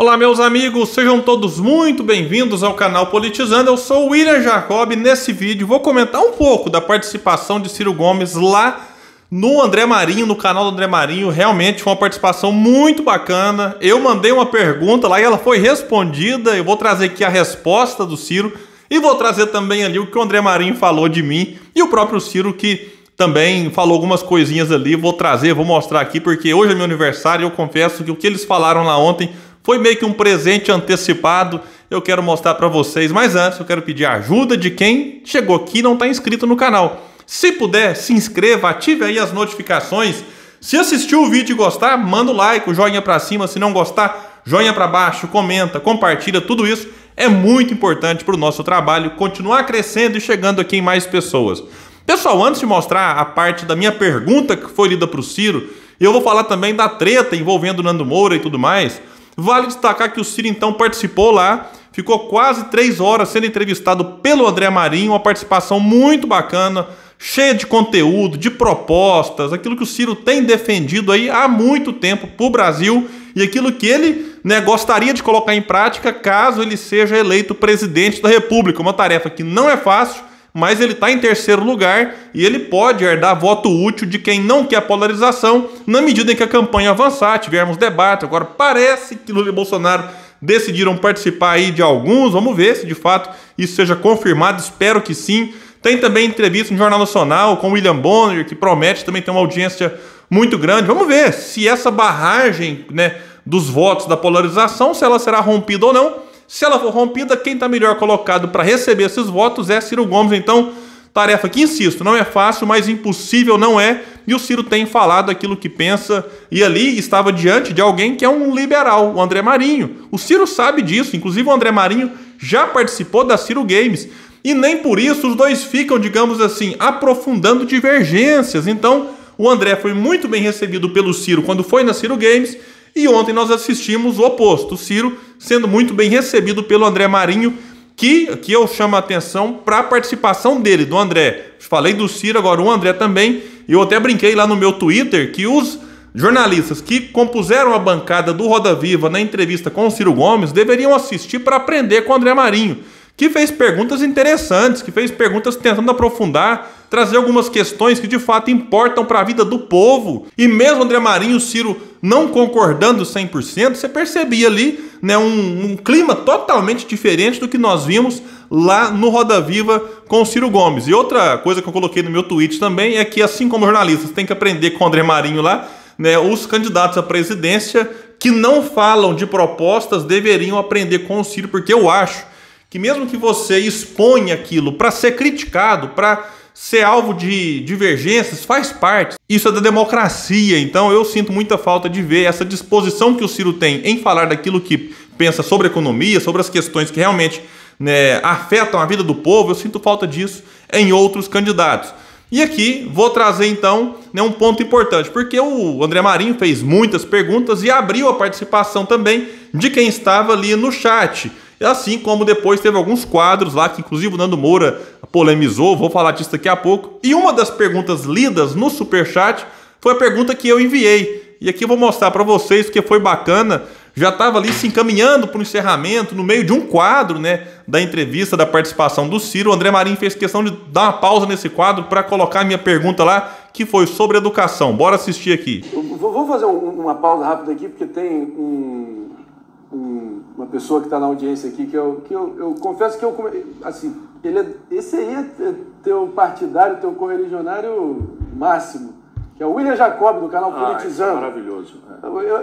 Olá, meus amigos, sejam todos muito bem-vindos ao canal Politizando. Eu sou o William Jacob. Nesse vídeo vou comentar um pouco da participação de Ciro Gomes lá no André Marinho, no canal do André Marinho. Realmente foi uma participação muito bacana. Eu mandei uma pergunta lá e ela foi respondida. Eu vou trazer aqui a resposta do Ciro e vou trazer também ali o que o André Marinho falou de mim e o próprio Ciro, que também falou algumas coisinhas ali. Vou trazer, vou mostrar aqui, porque hoje é meu aniversário e eu confesso que o que eles falaram lá ontem foi meio que um presente antecipado. Eu quero mostrar para vocês, mas antes eu quero pedir a ajuda de quem chegou aqui e não está inscrito no canal. Se puder, se inscreva, ative aí as notificações. Se assistiu o vídeo e gostar, manda o like, o joinha para cima. Se não gostar, joinha para baixo, comenta, compartilha. Tudo isso é muito importante para o nosso trabalho continuar crescendo e chegando aqui em mais pessoas. Pessoal, antes de mostrar a parte da minha pergunta que foi lida para o Ciro, eu vou falar também da treta envolvendo o Nando Moura e tudo mais. Vale destacar que o Ciro então participou lá, ficou quase 3 horas sendo entrevistado pelo André Marinho, uma participação muito bacana, cheia de conteúdo, de propostas, aquilo que o Ciro tem defendido aí há muito tempo para o Brasil e aquilo que ele gostaria de colocar em prática caso ele seja eleito presidente da República. Uma tarefa que não é fácil, mas ele está em terceiro lugar e ele pode herdar voto útil de quem não quer polarização na medida em que a campanha avançar, tivermos debate. Agora parece que Lula e Bolsonaro decidiram participar aí de alguns, vamos ver se de fato isso seja confirmado, espero que sim. Tem também entrevista no Jornal Nacional com William Bonner, que promete também ter uma audiência muito grande. Vamos ver se essa barragem dos votos da polarização, se ela será rompida ou não. Se ela for rompida, quem está melhor colocado para receber esses votos é Ciro Gomes. Então, tarefa que, insisto, não é fácil, mas impossível não é. E o Ciro tem falado aquilo que pensa. E ali estava diante de alguém que é um liberal, o André Marinho. O Ciro sabe disso. Inclusive, o André Marinho já participou da Ciro Games. E nem por isso os dois ficam, digamos assim, aprofundando divergências. Então, o André foi muito bem recebido pelo Ciro quando foi na Ciro Games. E ontem nós assistimos o oposto, o Ciro sendo muito bem recebido pelo André Marinho, que eu chamo a atenção para a participação dele, do André. Falei do Ciro, agora o André também. Eu até brinquei lá no meu Twitter que os jornalistas que compuseram a bancada do Roda Viva na entrevista com o Ciro Gomes deveriam assistir para aprender com o André Marinho, que fez perguntas interessantes, que fez perguntas tentando aprofundar, trazer algumas questões que de fato importam para a vida do povo. E mesmo André Marinho e o Ciro não concordando 100%, você percebia ali um clima totalmente diferente do que nós vimos lá no Roda Viva com o Ciro Gomes. E outra coisa que eu coloquei no meu tweet também é que, assim como jornalistas têm que aprender com o André Marinho lá, os candidatos à presidência que não falam de propostas deveriam aprender com o Ciro, porque eu acho que mesmo que você exponha aquilo para ser criticado, para ser alvo de divergências, faz parte. Isso é da democracia. Então eu sinto muita falta de ver essa disposição que o Ciro tem em falar daquilo que pensa sobre economia, sobre as questões que realmente afetam a vida do povo. Eu sinto falta disso em outros candidatos. E aqui vou trazer então um ponto importante, porque o André Marinho fez muitas perguntas e abriu a participação também de quem estava ali no chat. Assim como depois teve alguns quadros lá que inclusive o Nando Moura polemizou, vou falar disso daqui a pouco. E uma das perguntas lidas no Superchat foi a pergunta que eu enviei. E aqui eu vou mostrar para vocês que foi bacana. Já estava ali se encaminhando para o encerramento, no meio de um quadro da entrevista, da participação do Ciro. O André Marinho fez questão de dar uma pausa nesse quadro para colocar a minha pergunta lá, que foi sobre educação. Bora assistir aqui. Vou fazer uma pausa rápida aqui, porque tem uma pessoa que está na audiência aqui, que eu confesso que assim, esse aí é teu partidário, teu correligionário máximo, que é o William Jacob, do canal Politizando. É maravilhoso.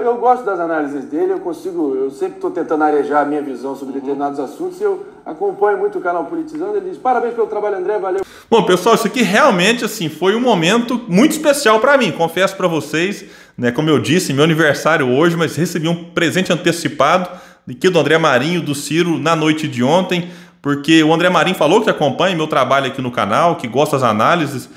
Eu gosto das análises dele, eu sempre estou tentando arejar a minha visão sobre determinados assuntos, e eu acompanho muito o canal Politizando. Ele diz: parabéns pelo trabalho, André, valeu. Bom, pessoal, isso aqui realmente assim, foi um momento muito especial para mim, confesso para vocês, como eu disse, meu aniversário hoje, mas recebi um presente antecipado aqui do André Marinho, do Ciro, na noite de ontem, porque o André Marinho falou que acompanha meu trabalho aqui no canal, que gosta das análises.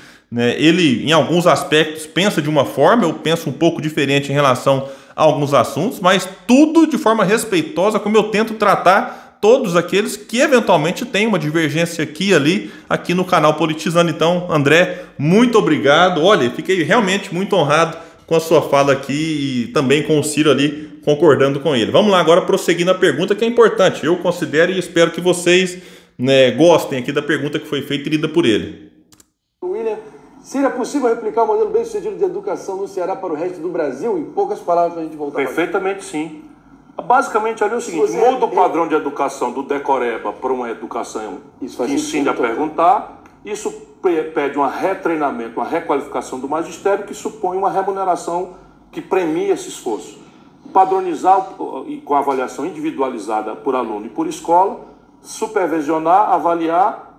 Ele, em alguns aspectos, pensa de uma forma, eu penso um pouco diferente em relação a alguns assuntos, mas tudo de forma respeitosa, como eu tento tratar todos aqueles que eventualmente têm uma divergência aqui e ali, aqui no canal Politizando. Então, André, muito obrigado. Olha, fiquei realmente muito honrado com a sua fala aqui e também com o Ciro ali concordando com ele. Vamos lá agora prosseguir na pergunta que é importante. Eu considero e espero que vocês, né, gostem aqui da pergunta que foi feita e lida por ele. William, seria possível replicar o modelo bem-sucedido de educação no Ceará para o resto do Brasil? Em poucas palavras para a gente voltar. Perfeitamente sim. Basicamente, olha o seguinte, muda o padrão de educação do decoreba para uma educação que ensine a perguntar. Isso pede um retreinamento, uma requalificação do magistério que supõe uma remuneração que premie esse esforço. Padronizar com avaliação individualizada por aluno e por escola, supervisionar, avaliar,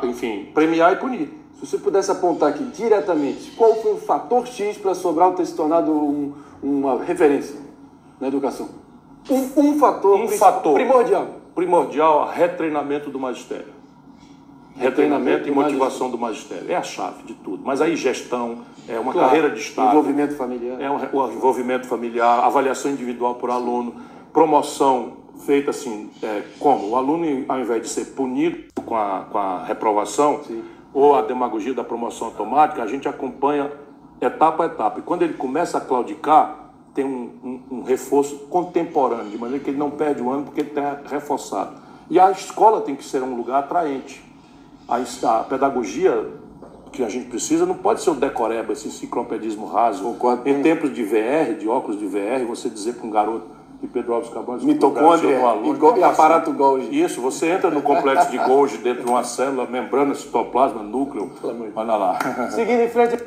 enfim, premiar e punir. Se você pudesse apontar aqui diretamente, qual foi o fator X para Sobral ter se tornado uma referência na educação? Um fator primordial, retreinamento do magistério. Retreinamento e motivação do magistério. É a chave de tudo. Mas aí gestão, é uma carreira de Estado. Envolvimento familiar. O envolvimento familiar, avaliação individual por aluno, promoção feita assim, como? O aluno, ao invés de ser punido com a reprovação, sim, ou a demagogia da promoção automática, a gente acompanha etapa a etapa. E quando ele começa a claudicar, tem um reforço contemporâneo, de maneira que ele não perde o ano porque ele está reforçado. E a escola tem que ser um lugar atraente. A pedagogia que a gente precisa não pode ser o decoreba, esse enciclopedismo raso. Em tempos de VR, de óculos de VR, você dizer para um garoto de Pedro Alves Cabral, mitocôndria e aparato Golgi. Isso, você entra no complexo de Golgi dentro de uma célula, membrana, citoplasma, núcleo, olha lá. Seguindo em frente.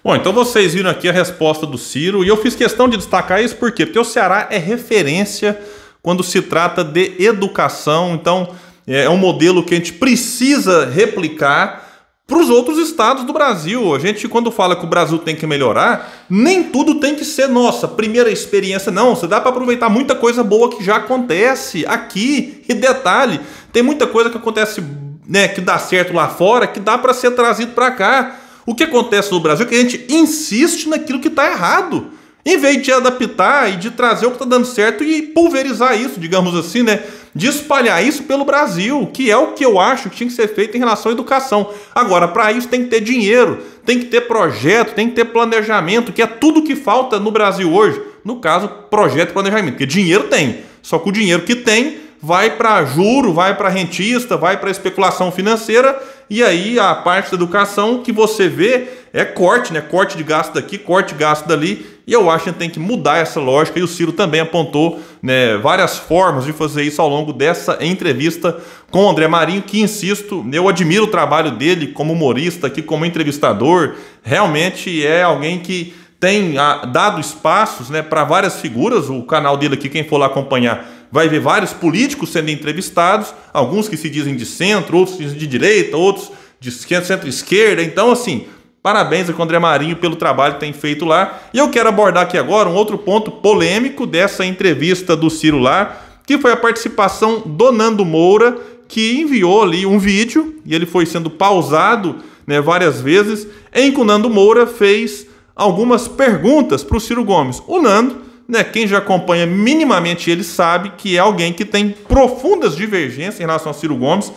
Bom, então vocês viram aqui a resposta do Ciro e eu fiz questão de destacar isso por quê? Porque o Ceará é referência quando se trata de educação, então é um modelo que a gente precisa replicar para os outros estados do Brasil. A gente, quando fala que o Brasil tem que melhorar, nem tudo tem que ser nossa primeira experiência, não. Você dá para aproveitar muita coisa boa que já acontece aqui. E detalhe, tem muita coisa que acontece, né, que dá certo lá fora, que dá para ser trazido para cá. O que acontece no Brasil é que a gente insiste naquilo que está errado, em vez de adaptar e de trazer o que está dando certo e pulverizar isso, digamos assim, né? De espalhar isso pelo Brasil, que é o que eu acho que tinha que ser feito em relação à educação. Agora, para isso tem que ter dinheiro, tem que ter projeto, tem que ter planejamento, que é tudo que falta no Brasil hoje. No caso, projeto e planejamento, porque dinheiro tem, só que o dinheiro que tem vai para juro, vai para rentista, vai para especulação financeira, e aí a parte da educação que você vê é corte, né? Corte de gasto daqui, corte de gasto dali, e eu acho que a gente tem que mudar essa lógica, e o Ciro também apontou, né, várias formas de fazer isso ao longo dessa entrevista com o André Marinho, que, insisto, eu admiro o trabalho dele como humorista, aqui como entrevistador, realmente é alguém que tem dado espaços, né, para várias figuras. O canal dele aqui, quem for lá acompanhar, vai ver vários políticos sendo entrevistados, alguns que se dizem de centro, outros que se dizem de direita, outros de centro-esquerda. Então, assim, parabéns ao André Marinho pelo trabalho que tem feito lá. E eu quero abordar aqui agora um outro ponto polêmico dessa entrevista do Ciro lá, que foi a participação do Nando Moura, que enviou ali um vídeo, e ele foi sendo pausado, né, várias vezes, em que o Nando Moura fez algumas perguntas para o Ciro Gomes. O Nando, né, quem já acompanha minimamente ele sabe que é alguém que tem profundas divergências em relação ao Ciro Gomes,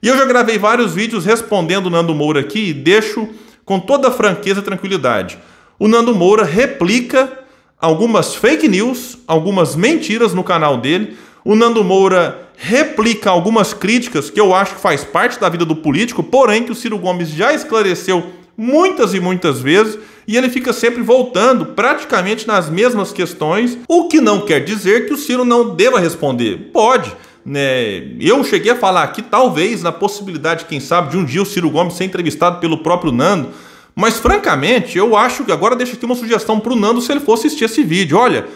e eu já gravei vários vídeos respondendo o Nando Moura aqui e deixo com toda franqueza e tranquilidade. O Nando Moura replica algumas fake news, algumas mentiras no canal dele. O Nando Moura replica algumas críticas que eu acho que faz parte da vida do político, porém que o Ciro Gomes já esclareceu muitas e muitas vezes, e ele fica sempre voltando praticamente nas mesmas questões, o que não quer dizer que o Ciro não deva responder. Pode, né? Eu cheguei a falar aqui, talvez, na possibilidade, quem sabe, de um dia o Ciro Gomes ser entrevistado pelo próprio Nando, mas francamente, eu acho que agora deixa aqui uma sugestão para o Nando se ele for assistir esse vídeo. Olha,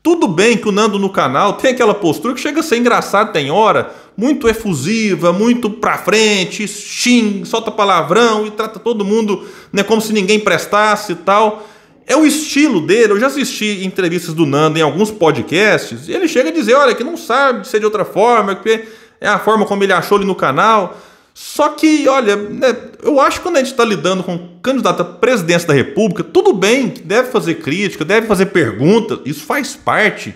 tudo bem que o Nando no canal tem aquela postura que chega a ser engraçado, tem hora, muito efusiva, muito pra frente, xinga, solta palavrão e trata todo mundo, né, como se ninguém prestasse e tal. É o estilo dele. Eu já assisti entrevistas do Nando em alguns podcasts, e ele chega a dizer, olha, que não sabe ser de outra forma, que é a forma como ele achou ali no canal. Só que, olha, né, eu acho que quando a gente está lidando com um candidato à presidência da República, tudo bem que deve fazer crítica, deve fazer perguntas, isso faz parte,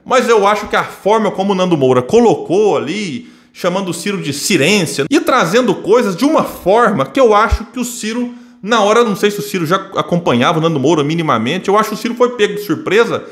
mas eu acho que a forma como o Nando Moura colocou ali, chamando o Ciro de cirência e trazendo coisas de uma forma que eu acho que o Ciro na hora, não sei se o Ciro já acompanhava o Nando Moura minimamente, eu acho que o Ciro foi pego de surpresa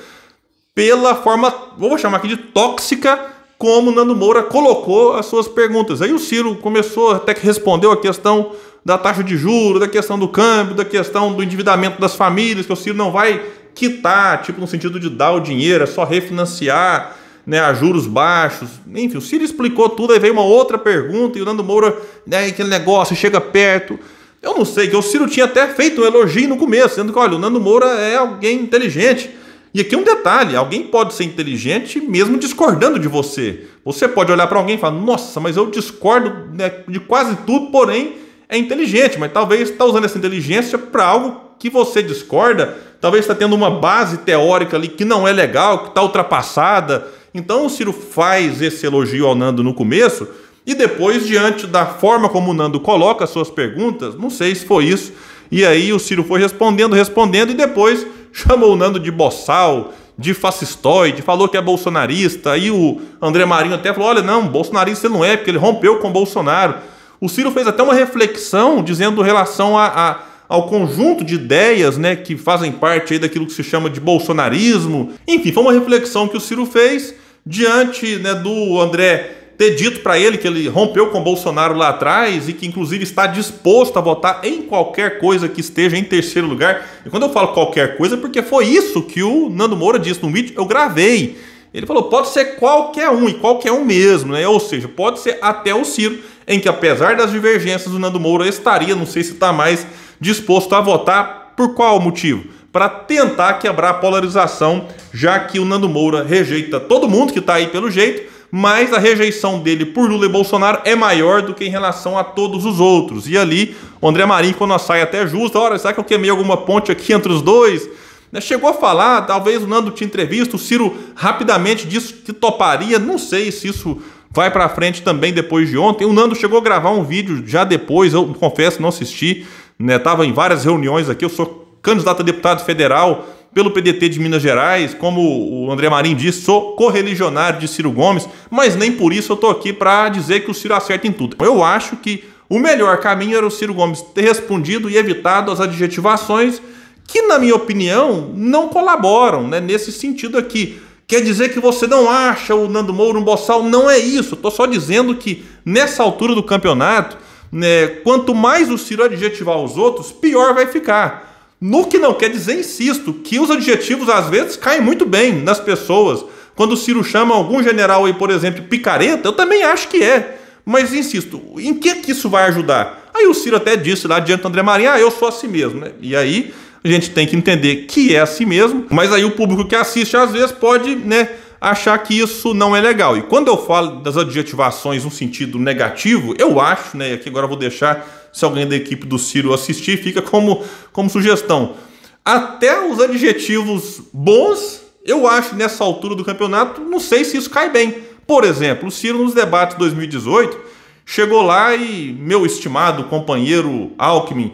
pela forma, vou chamar aqui de tóxica, como o Nando Moura colocou as suas perguntas. Aí o Ciro começou, até que respondeu a questão da taxa de juros, da questão do câmbio, da questão do endividamento das famílias, que o Ciro não vai quitar, tipo no sentido de dar o dinheiro, é só refinanciar, né, a juros baixos. Enfim, o Ciro explicou tudo, aí veio uma outra pergunta e o Nando Moura, né, aquele negócio, chega perto. Eu não sei, que o Ciro tinha até feito um elogio no começo, dizendo que, olha, o Nando Moura é alguém inteligente. E aqui um detalhe, alguém pode ser inteligente mesmo discordando de você. Você pode olhar para alguém e falar, nossa, mas eu discordo, né, de quase tudo, porém é inteligente. Mas talvez está usando essa inteligência para algo que você discorda, talvez está tendo uma base teórica ali que não é legal, que está ultrapassada. Então o Ciro faz esse elogio ao Nando no começo e depois, diante da forma como o Nando coloca as suas perguntas, não sei se foi isso, e aí o Ciro foi respondendo e depois chamou o Nando de boçal, de fascistoide, falou que é bolsonarista. Aí o André Marinho até falou, olha, não, bolsonarista ele não é, porque ele rompeu com o Bolsonaro. O Ciro fez até uma reflexão dizendo em relação ao conjunto de ideias, né, que fazem parte aí daquilo que se chama de bolsonarismo. Enfim, foi uma reflexão que o Ciro fez diante, né, do André ter dito para ele que ele rompeu com o Bolsonaro lá atrás e que inclusive está disposto a votar em qualquer coisa que esteja em terceiro lugar. E quando eu falo qualquer coisa, porque foi isso que o Nando Moura disse no vídeo, eu gravei. Ele falou, pode ser qualquer um, e qualquer um mesmo, né? Ou seja, pode ser até o Ciro, em que apesar das divergências do Nando Moura estaria, não sei se está mais disposto a votar, por qual motivo? Para tentar quebrar a polarização, já que o Nando Moura rejeita todo mundo que está aí pelo jeito, mas a rejeição dele por Lula e Bolsonaro é maior do que em relação a todos os outros. E ali, o André Marinho, quando nós sai até justo, olha, será que eu queimei alguma ponte aqui entre os dois? Chegou a falar, talvez o Nando tinha entrevista, o Ciro rapidamente disse que toparia, não sei se isso vai para frente também depois de ontem. O Nando chegou a gravar um vídeo já depois, eu confesso, não assisti, né? Tava em várias reuniões aqui, eu sou candidato a deputado federal pelo PDT de Minas Gerais, como o André Marinho disse, sou correligionário de Ciro Gomes, mas nem por isso eu tô aqui para dizer que o Ciro acerta em tudo. Eu acho que o melhor caminho era o Ciro Gomes ter respondido e evitado as adjetivações que, na minha opinião, não colaboram, né, nesse sentido aqui. Quer dizer que você não acha o Nando Moura um boçal? Não é isso. Estou só dizendo que, nessa altura do campeonato, né, quanto mais o Ciro adjetivar os outros, pior vai ficar. No que não quer dizer, insisto, que os adjetivos às vezes caem muito bem nas pessoas. Quando o Ciro chama algum general aí, por exemplo, picareta, eu também acho que é. Mas insisto, em que isso vai ajudar? Aí o Ciro até disse lá diante do André Marinho, eu sou assim mesmo, né? E aí a gente tem que entender que é assim mesmo, mas aí o público que assiste às vezes pode, né, achar que isso não é legal. E quando eu falo das adjetivações no sentido negativo, eu acho, né, aqui agora eu vou deixar, se alguém da equipe do Ciro assistir, fica como sugestão. Até os adjetivos bons, eu acho nessa altura do campeonato, não sei se isso cai bem. Por exemplo, o Ciro nos debates 2018 chegou lá e meu estimado companheiro Alckmin,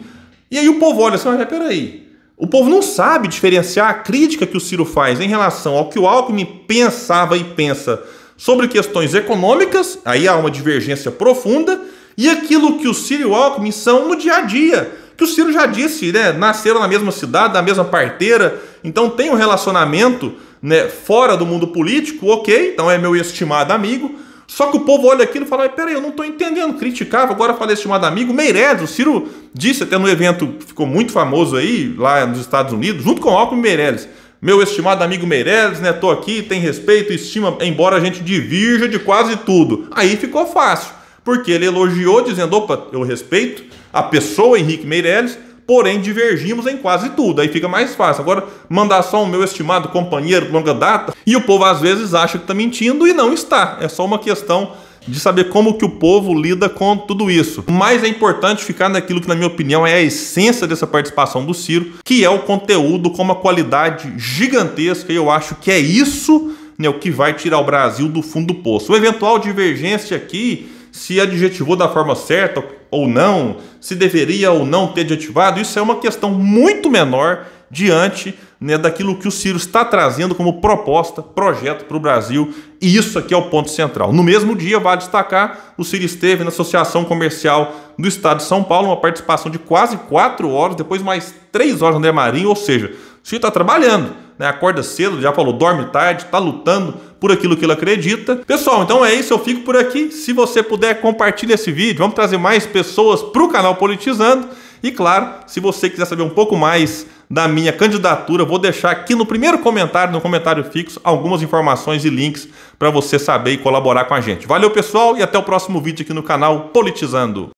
e aí o povo olha assim, mas peraí, o povo não sabe diferenciar a crítica que o Ciro faz em relação ao que o Alckmin pensava e pensa sobre questões econômicas, aí há uma divergência profunda, e aquilo que o Ciro e o Alckmin são no dia a dia, que o Ciro já disse, né, nasceram na mesma cidade, na mesma parteira, então tem um relacionamento, né, fora do mundo político, ok, então é meu estimado amigo, só que o povo olha aquilo e fala, peraí, eu não estou entendendo, criticava, agora falei estimado amigo, Meirelles, o Ciro disse até no evento que ficou muito famoso aí, lá nos Estados Unidos, junto com o Alckmin e Meirelles, meu estimado amigo Meirelles, né, tô aqui, tem respeito, estima, embora a gente divirja de quase tudo, aí ficou fácil. Porque ele elogiou dizendo, opa, eu respeito a pessoa Henrique Meirelles, porém divergimos em quase tudo. Aí fica mais fácil. Agora, mandar só o meu estimado companheiro de longa data, e o povo às vezes acha que está mentindo e não está. É só uma questão de saber como que o povo lida com tudo isso. Mas é importante ficar naquilo que, na minha opinião, é a essência dessa participação do Ciro, que é o conteúdo com uma qualidade gigantesca, e eu acho que é isso, né, o que vai tirar o Brasil do fundo do poço. O eventual divergência aqui, se adjetivou da forma certa ou não, se deveria ou não ter adjetivado, isso é uma questão muito menor diante, né, daquilo que o Ciro está trazendo como proposta, projeto para o Brasil, e isso aqui é o ponto central. No mesmo dia, vale destacar, o Ciro esteve na Associação Comercial do Estado de São Paulo, uma participação de quase 4 horas, depois mais 3 horas no André Marinho, ou seja, o Ciro está trabalhando, né? Acorda cedo, já falou, dorme tarde, está lutando por aquilo que ele acredita. Pessoal, então é isso, eu fico por aqui. Se você puder, compartilhe esse vídeo, vamos trazer mais pessoas para o canal Politizando. E claro, se você quiser saber um pouco mais da minha candidatura, vou deixar aqui no primeiro comentário, no comentário fixo, algumas informações e links para você saber e colaborar com a gente. Valeu, pessoal, e até o próximo vídeo aqui no canal Politizando.